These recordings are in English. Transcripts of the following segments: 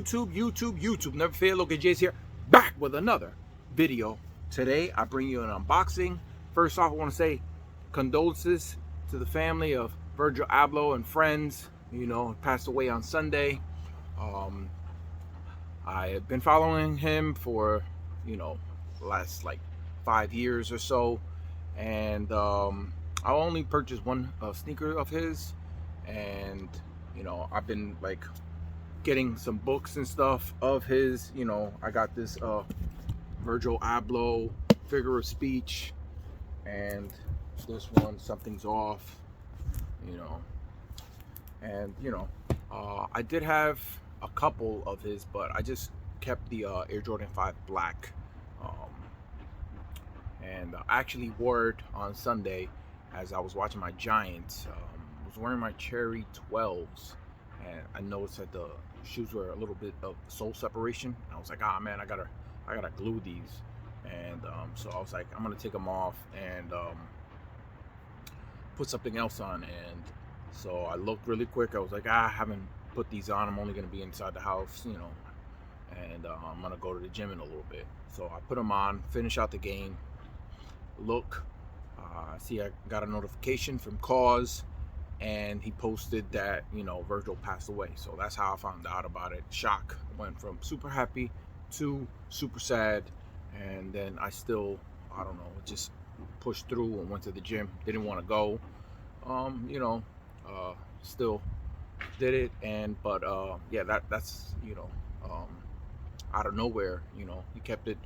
YouTube. Never fail. Look at Jay's here, back with another video. Today, I bring you an unboxing. First off, I want to say condolences to the family of VIRGIL, ABLOH, and friends. You know, passed away on Sunday. I have been following him for, you know, the last like 5 years or so. And I only purchased one sneaker of his. And, you know, I've been like getting some books and stuff of his. You know, I got this VIRGIL, ABLOH, figure of speech, and this one, Something's Off, you know. And, you know, I did have a couple of his, but I just kept the Air Jordan 5 black. And I actually wore it on Sunday as I was watching my Giants. I was wearing my Cherry 12s, and I noticed that the shoes were a little bit of sole separation. And I was like, ah, man, I gotta glue these. And so I was like, I'm gonna take them off and put something else on. And so I looked really quick. I was like, I haven't put these on. I'm only gonna be inside the house, you know, and I'm gonna go to the gym in a little bit. So I put them on, finish out the game. Look, see, I got a notification from Cause, and he posted that, you know, VIRGIL passed away. So that's how I found out about it. Shock. Went from super happy to super sad, and then I still, I don't know, just pushed through and went to the gym. Didn't want to go, you know, still did it. And but yeah, that's, you know, out of nowhere, you know, he kept it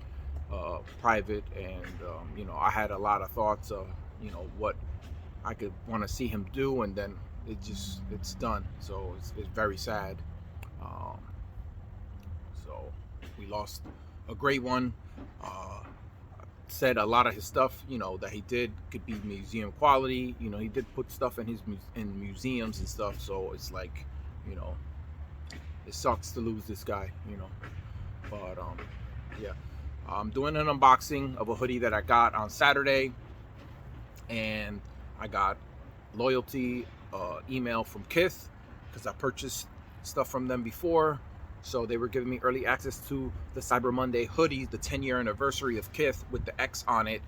private. And you know, I had a lot of thoughts of, you know, what I could want to see him do, and then it's done. So it's very sad. So we lost a great one. Said a lot of his stuff, you know, that he did could be museum quality. You know, he did put stuff in his in museums and stuff. So it's like, you know, it sucks to lose this guy, you know. But yeah, I'm doing an unboxing of a hoodie that I got on Saturday, and I got loyalty email from Kith because I purchased stuff from them before. So they were giving me early access to the Cyber Monday hoodie, the 10-year anniversary of Kith with the X on it,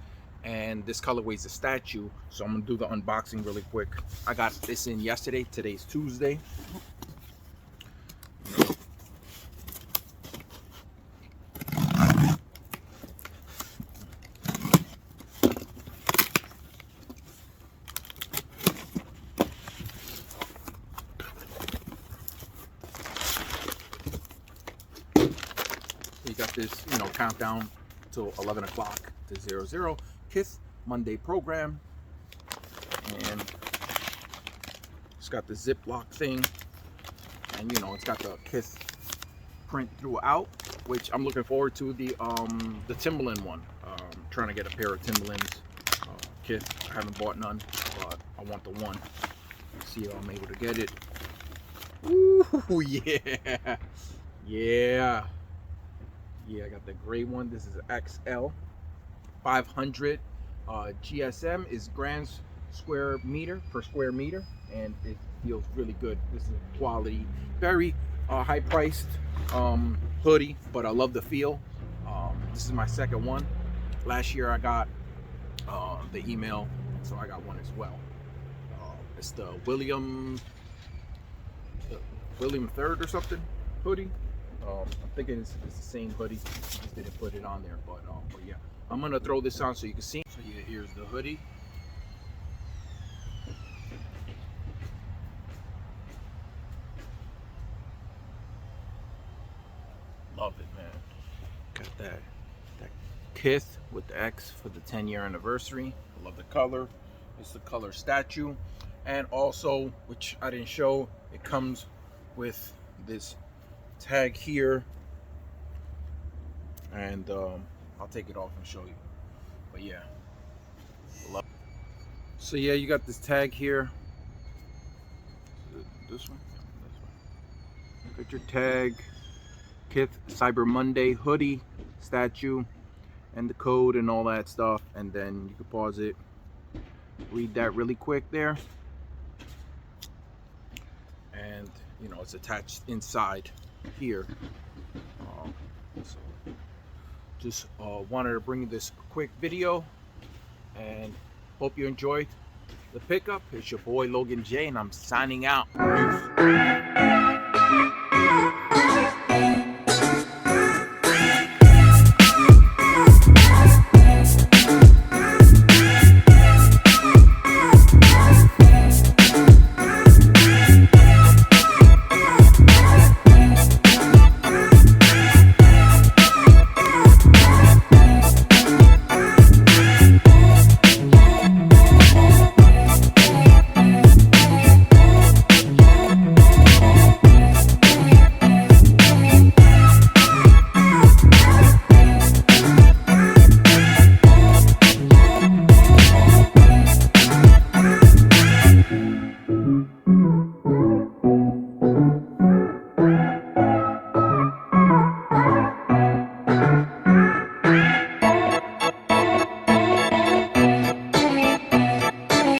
and this colorway is a statue. So I'm gonna do the unboxing really quick. I got this in yesterday. Today's Tuesday. You got this, you know, countdown till 11 o'clock to 00. Kith Monday program, and it's got the Ziploc thing, and you know, it's got the Kith print throughout, which I'm looking forward to. The Timberland one. Trying to get a pair of Timberlands. Kith, I haven't bought none, but I want the one. Let's see if I'm able to get it. Ooh, yeah, yeah. Yeah, I got the gray one. This is XL 500. GSM is grams square meter per square meter, and it feels really good. This is quality, very high priced hoodie, but I love the feel. This is my second one. Last year I got the email, so I got one as well. It's the William III or something hoodie. I'm thinking it's the same hoodie. Just didn't put it on there, but yeah, I'm gonna throw this on so you can see. So yeah, here's the hoodie. Love it, man. Got that Kith with the X for the 10-year anniversary. I love the color. It's the color statue, and also, which I didn't show, it comes with this tag here, and I'll take it off and show you. But yeah, so yeah, you got this tag here. This one. Look at your tag. Kith Cyber Monday hoodie statue, and the code and all that stuff. And then you can pause it, read that really quick there, and you know, it's attached inside here. So just wanted to bring you this quick video, and hope you enjoyed the pickup. It's your boy Logan J, and I'm signing out. Peace.